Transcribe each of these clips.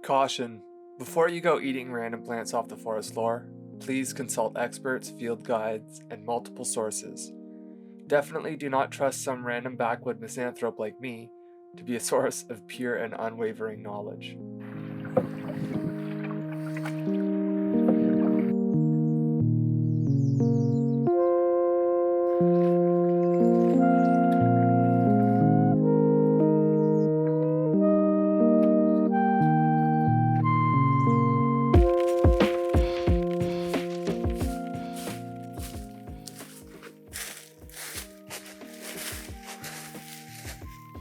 Caution: before you go eating random plants off the forest floor, please consult experts, field guides, and multiple sources. Definitely do not trust some random backwood misanthrope like me to be a source of pure and unwavering knowledge.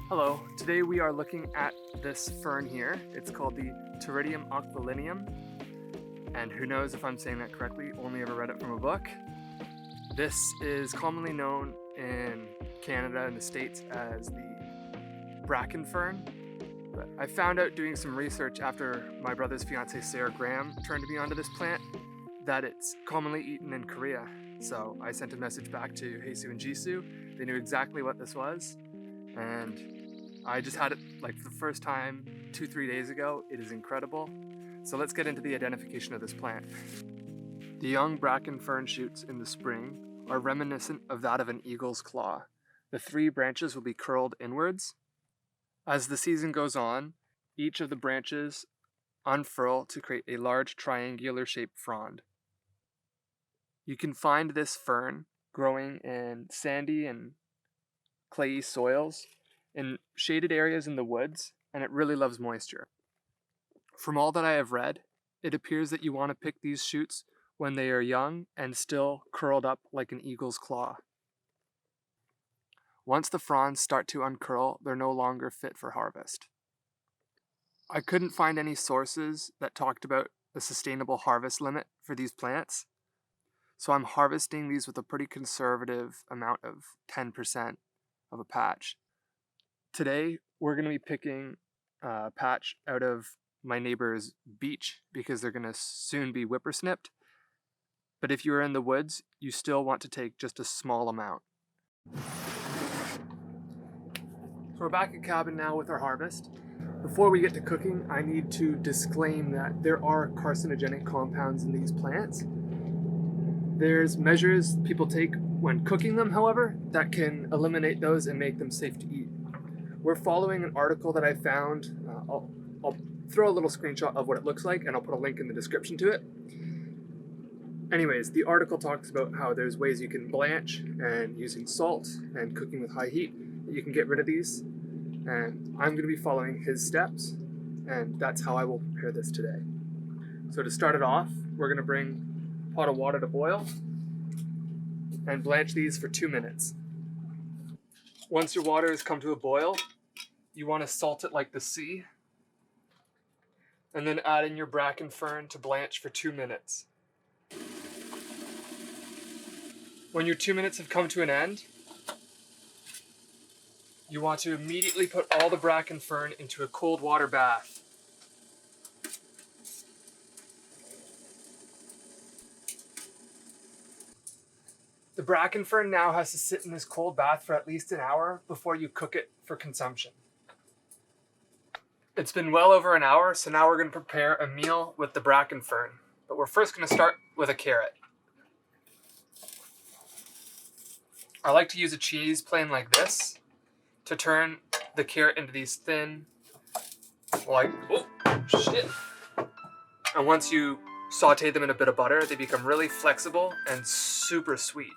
Hello, today we are looking at this fern here. It's called the Pteridium Aquilinum, and who knows if I'm saying that correctly, only ever read it from a book. This is commonly known in Canada and the States as the Braken Fern, but I found out doing some research after my brother's fiancée Sarah Graham turned me onto this plant that it's commonly eaten in Korea. So I sent a message back to Heisu and Jisoo. They knew exactly what this was, and I just had it like for the first time 2-3 days ago. It is incredible. So let's get into the identification of this plant. The young bracken fern shoots in the spring are reminiscent of that of an eagle's claw. The 3 branches will be curled inwards. As the season goes on, each of the branches unfurl to create a large triangular shaped frond. You can find this fern growing in sandy and clayey soils, in shaded areas in the woods, and it really loves moisture. From all that I have read, it appears that you want to pick these shoots when they are young and still curled up like an eagle's claw. Once the fronds start to uncurl, they're no longer fit for harvest. I couldn't find any sources that talked about a sustainable harvest limit for these plants, so I'm harvesting these with a pretty conservative amount of 10% of a patch. Today, we're going to be picking a patch out of my neighbor's beech because they're going to soon be whippersnipped. But if you're in the woods, you still want to take just a small amount. So we're back at cabin now with our harvest. Before we get to cooking, I need to disclaim that there are carcinogenic compounds in these plants. There's measures people take when cooking them, however, that can eliminate those and make them safe to eat. We're following an article that I found. I'll throw a little screenshot of what it looks like, and I'll put a link in the description to it. Anyways, the article talks about how there's ways you can blanch, and using salt and cooking with high heat, you can get rid of these. And I'm going to be following his steps, and that's how I will prepare this today. So to start it off, we're going to bring a pot of water to boil and blanch these for 2 minutes. Once your water has come to a boil, you want to salt it like the sea, and then add in your bracken fern to blanch for 2 minutes. When your 2 minutes have come to an end, you want to immediately put all the bracken fern into a cold water bath. The bracken fern now has to sit in this cold bath for at least an hour before you cook it for consumption. It's been well over an hour, so now we're going to prepare a meal with the bracken fern. But we're first going to start with a carrot. I like to use a cheese plane like this to turn the carrot into these thin, and once you saute them in a bit of butter, they become really flexible and super sweet.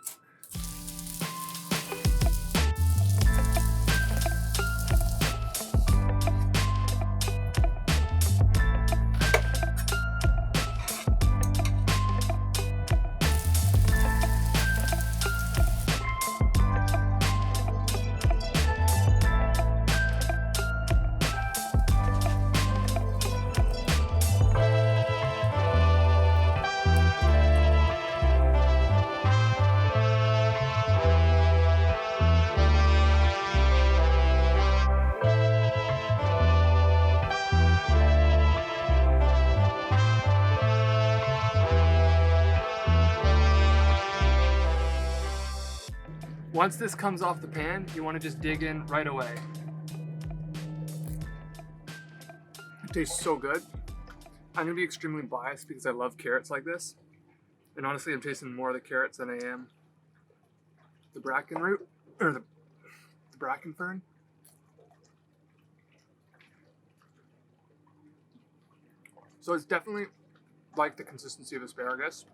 Once this comes off the pan, you want to just dig in right away. It tastes so good. I'm gonna be extremely biased because I love carrots like this. And honestly, I'm tasting more of the carrots than I am the bracken root, or the bracken fern. So it's definitely like the consistency of asparagus.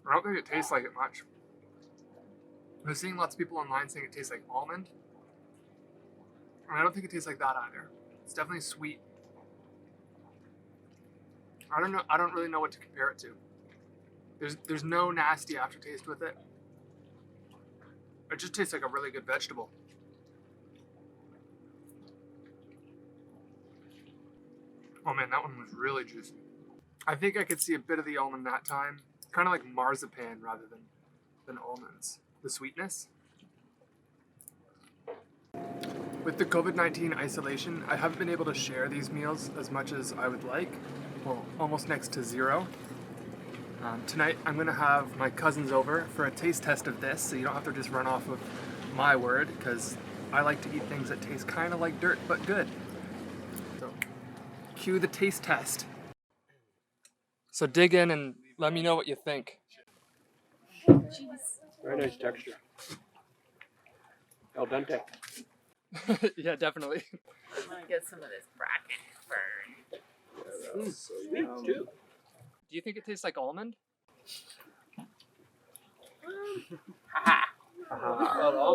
I don't think it tastes like it much. I'm seeing lots of people online saying it tastes like almond. And I don't think it tastes like that either. It's definitely sweet. I don't know. I don't really know what to compare it to. There's no nasty aftertaste with it. It just tastes like a really good vegetable. Oh man, that one was really juicy. I think I could see a bit of the almond that time. Kind of like marzipan rather than almonds. The sweetness. With the COVID-19 isolation, I haven't been able to share these meals as much as I would like. Well, almost next to zero. Tonight I'm gonna have my cousins over for a taste test of this, so you don't have to just run off of my word, because I like to eat things that taste kind of like dirt but good. So, cue the taste test. So dig in and let me know what you think. Very nice texture. Al dente. Yeah, definitely. I'm gonna get some of this Braken Fern. So sweet too. Do you think it tastes like almond?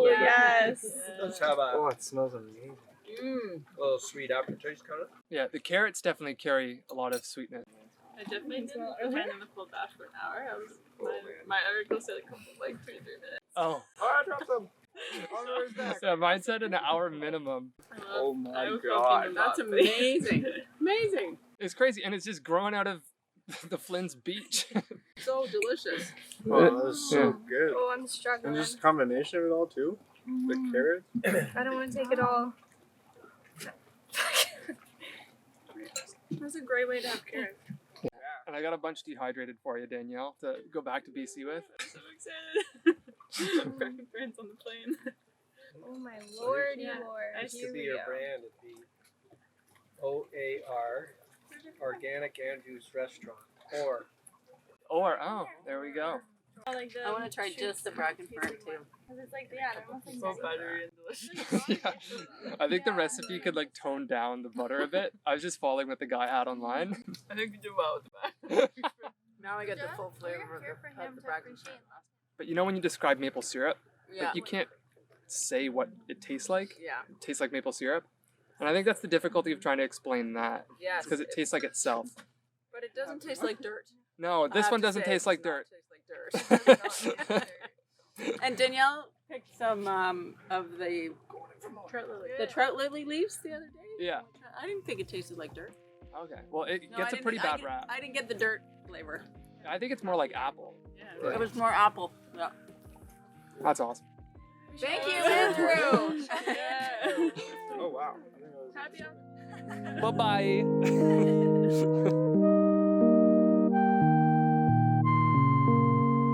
Yes. Let's have a Oh, it smells amazing. little sweet aftertaste kind of. Yeah, the carrots definitely carry a lot of sweetness. I definitely didn't pretend in the full dash for an hour. I was my article said a couple like 23 minutes. Oh. Oh, I dropped some. Oh, no, Yeah, mine said an hour minimum. Oh my I was God. hoping That's about amazing. Amazing. It's crazy, and it's just growing out of the Flynn's beach. So delicious. Oh, that's so good. Oh, I'm struggling. And just a combination of it all too. The carrot. I don't want to take it all. That's a great way to have carrots. And I got a bunch dehydrated for you, Danielle, to go back to BC with. I'm so excited. Braken Fern's on the plane. Oh my lord, Yeah. lord. Nice This Here could be we your go. brand. It'd be OAR, Organic Andrews Restaurant. Or Oh, there we go. I like I want to try just the Braken Fern too. Because it's like, yeah, they're almost like so buttery and delicious. Yeah. I think the recipe could like tone down the butter a bit. I was just following what the guy had online. I think you do well with that. Now I got the full flavor of the Braken Fern. But you know when you describe maple syrup, Yeah. like you can't say what it tastes like. Yeah. It tastes like maple syrup. And I think that's the difficulty of trying to explain that. Yes. Because it tastes like itself. But it doesn't taste like dirt. No, this one doesn't taste like dirt. Taste like dirt. And Danielle picked some of the trout lily leaves the other day. Yeah. I didn't think it tasted like dirt. Okay. Well, it No, gets I a pretty didn't- bad rap. I didn't get the dirt flavor. I think it's more like apple. Yeah. It was more apple. Yeah. That's awesome. Thank you, Andrew. Yeah. Oh wow. Happy hour. Bye-bye.